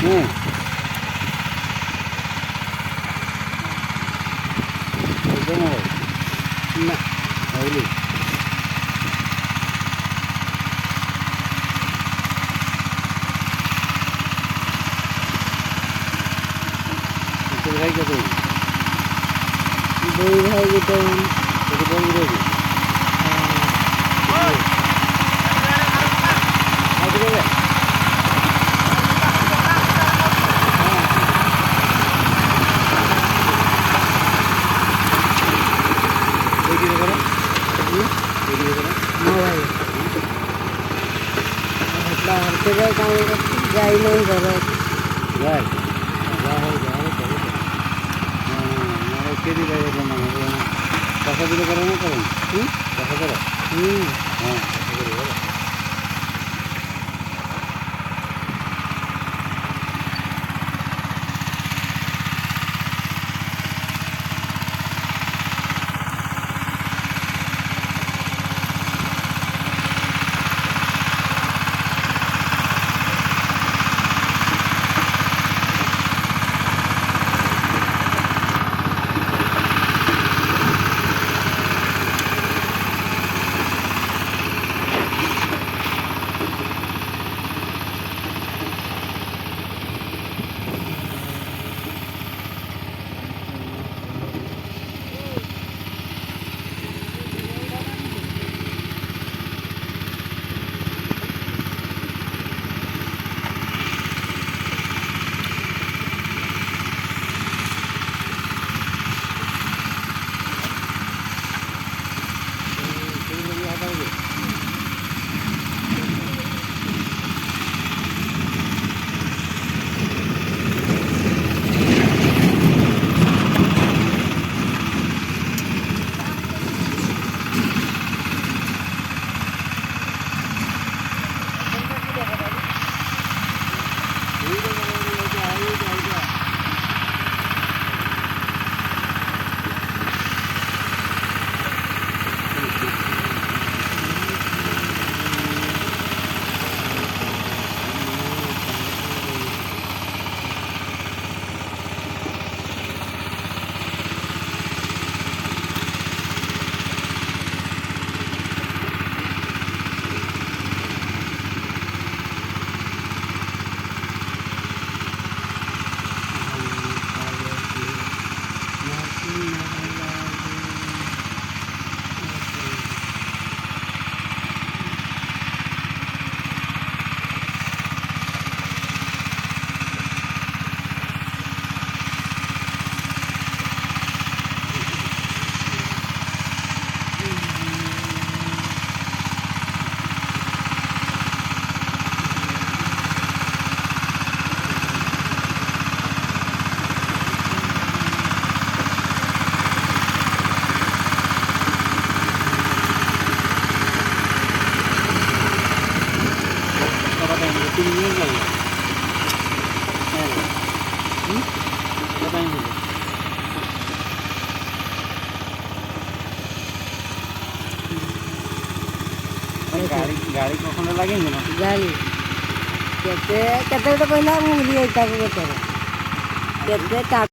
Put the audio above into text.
হ্যাঁ না বুঝলি ভাই কত দুই ভাই যেটা কত বড় রয়েছে बाहर से गए काम जाई नहीं करे यार बाहर जाए करे के दी गए तो ना कैसा भी करो ना करो कैसा करो हां कैसा करो गाड़ी गाड़ी कौन लगे गाड़ी कहते कहते तो पहला मुझे